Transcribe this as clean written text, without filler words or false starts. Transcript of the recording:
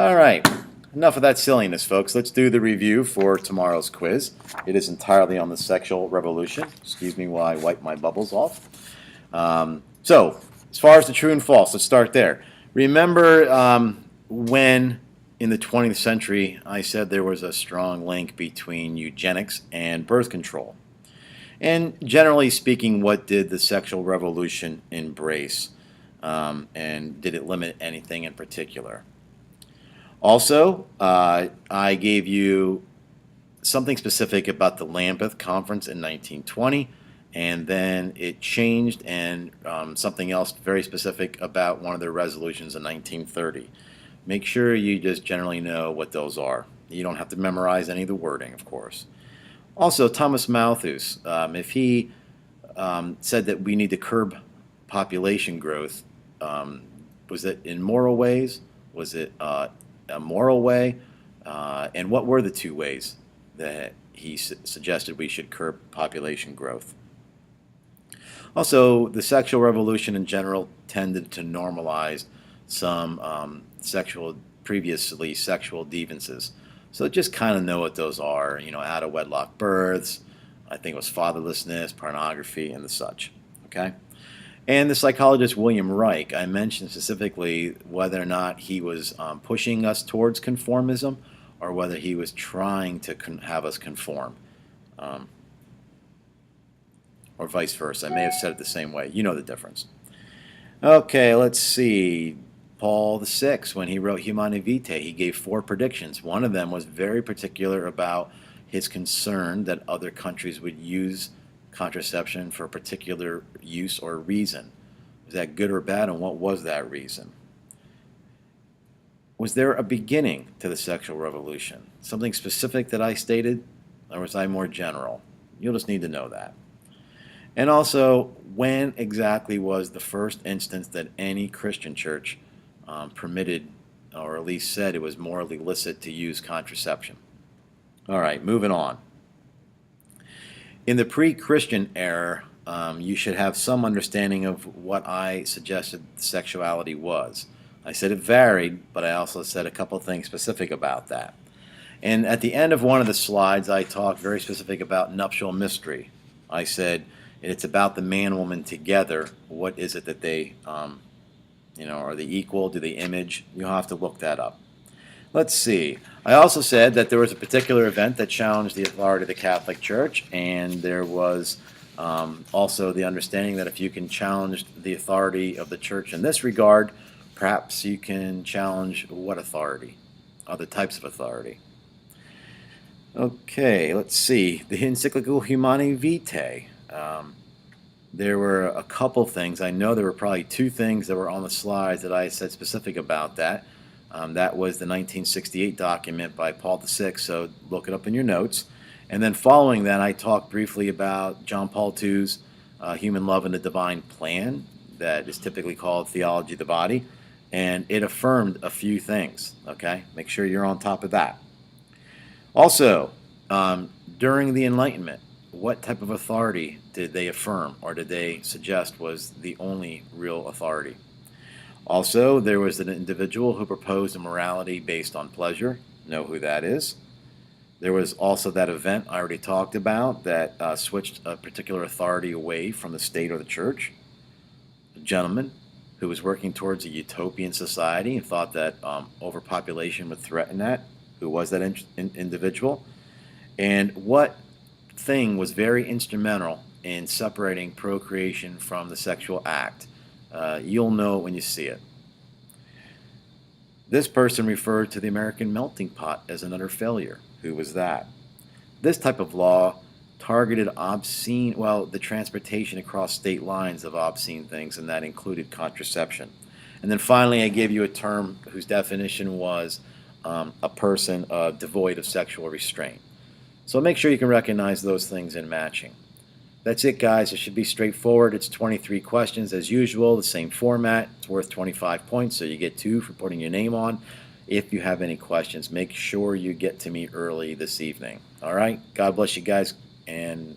All right, enough of that silliness, folks. Let's do the review for tomorrow's quiz. It is entirely on the sexual revolution. Excuse me while I wipe my bubbles off. So, as far as the true and false, let's start there. Remember when in the 20th century I said there was a strong link between eugenics and birth control? And generally speaking, what did the sexual revolution embrace? And did it limit anything in particular? Also, I gave you something specific about the Lambeth Conference in 1920, and then it changed, and something else very specific about one of their resolutions in 1930. Make sure you just generally know what those are. You don't have to memorize any of the wording, of course. Also, Thomas Malthus, if he said that we need to curb population growth, was it in moral ways? Was it a moral way? And what were the two ways that he suggested we should curb population growth? Also, the sexual revolution in general tended to normalize some previously sexual deviances. So just kind of know what those are, out of wedlock births, I think it was fatherlessness, pornography, and the such, okay? And the psychologist William Reich, I mentioned specifically whether or not he was pushing us towards conformism or whether he was trying to have us conform, or vice versa. I may have said it the same way. You know the difference. Okay, let's see. Paul VI, when he wrote Humanae Vitae, he gave 4 predictions. One of them was very particular about his concern that other countries would use contraception for a particular use or reason. Was that good or bad, and what was that reason? Was there a beginning to the sexual revolution? Something specific that I stated, or was I more general? You'll just need to know that. And also, when exactly was the first instance that any Christian church permitted, or at least said it was morally illicit to use contraception? All right, moving on. In the pre-Christian era, you should have some understanding of what I suggested sexuality was. I said it varied, but I also said a couple things specific about that. And at the end of one of the slides, I talked very specific about nuptial mystery. I said it's about the man and woman together. What is it that they, are they equal? Do they image? You'll have to look that up. Let's see. I also said that there was a particular event that challenged the authority of the Catholic Church, and there was also the understanding that if you can challenge the authority of the Church in this regard, perhaps you can challenge what authority? Other types of authority. Okay, let's see. The encyclical Humanae Vitae. There were a couple things. I know there were probably 2 things that were on the slides that I said specific about that. That was the 1968 document by Paul VI, so look it up in your notes. And then following that, I talked briefly about John Paul II's Human Love and the Divine Plan, that is typically called Theology of the Body, and it affirmed a few things, okay? Make sure you're on top of that. Also, during the Enlightenment, what type of authority did they affirm, or did they suggest was the only real authority? Also, there was an individual who proposed a morality based on pleasure. Know who that is. There was also that event I already talked about that switched a particular authority away from the state or the church. A gentleman who was working towards a utopian society and thought that overpopulation would threaten that. Who was that individual? And what thing was very instrumental in separating procreation from the sexual act? You'll know it when you see it. This person referred to the American melting pot as an utter failure. Who was that? This type of law targeted the transportation across state lines of obscene things, and that included contraception. And then finally, I gave you a term whose definition was a person devoid of sexual restraint. So make sure you can recognize those things in matching. That's it, guys. It should be straightforward. It's 23 questions as usual, the same format. It's worth 25 points, so you get 2 for putting your name on. If you have any questions, make sure you get to me early this evening. All right? God bless you guys, and